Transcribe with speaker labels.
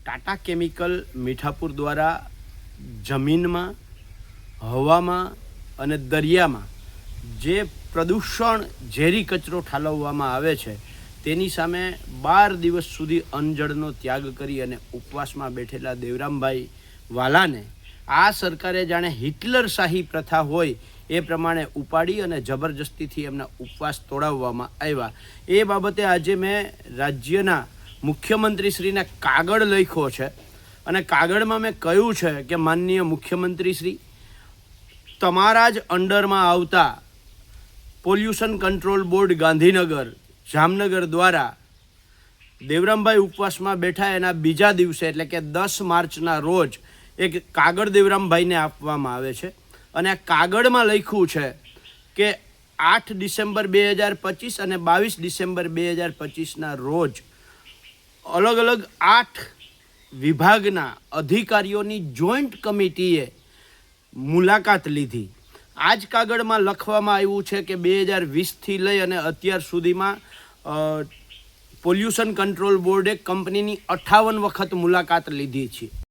Speaker 1: Tata chemical Mithapur દ્વારા જમીનમાં, હવામાં અને દરિયામાં જે પ્રદૂષણ ઝેરી કચરો ઠાલવવામાં આવે છે તેની સામે 12 દિવસ સુધી અન્નજળનો ત્યાગ કરી અને ઉપવાસમાં બેઠેલા દેવરામભાઈ વાલાને આ સરકારે જાણે હિટલરશાહી પ્રથા હોય એ પ્રમાણે ઉપાડી અને જબરજસ્તીથી એમના ઉપવાસ તોડાવવામાં આવ્યા. એ બાબતે આજે મેં રાજ્યના મુખ્યમંત્રીશ્રીને કાગળ લખ્યો છે અને કાગળમાં મેં કહ્યું છે કે માનનીય મુખ્યમંત્રીશ્રી, તમારા જ અંડરમાં આવતા pollution control board Gandhinagar, Jamnagar દ્વારા દેવરામભાઈ ઉપવાસમાં બેઠા એના બીજા દિવસે એટલે કે 10 માર્ચના રોજ એક કાગળ દેવરામભાઈને આપવામાં આવે છે અને આ કાગળમાં લખ્યું છે કે 8 ડિસેમ્બર 2025 અને 22 ડિસેમ્બર 2025ના રોજ અલગ અલગ 8 વિભાગના અધિકારીઓની જોઈન્ટ કમિટીએ મુલાકાત લીધી. આ જ કાગળમાં લખવામાં આવ્યું છે કે 2020થી લઈ અને અત્યાર સુધીમાં પોલ્યુશન કંટ્રોલ બોર્ડે કંપનીની 58 વખત મુલાકાત લીધી છે.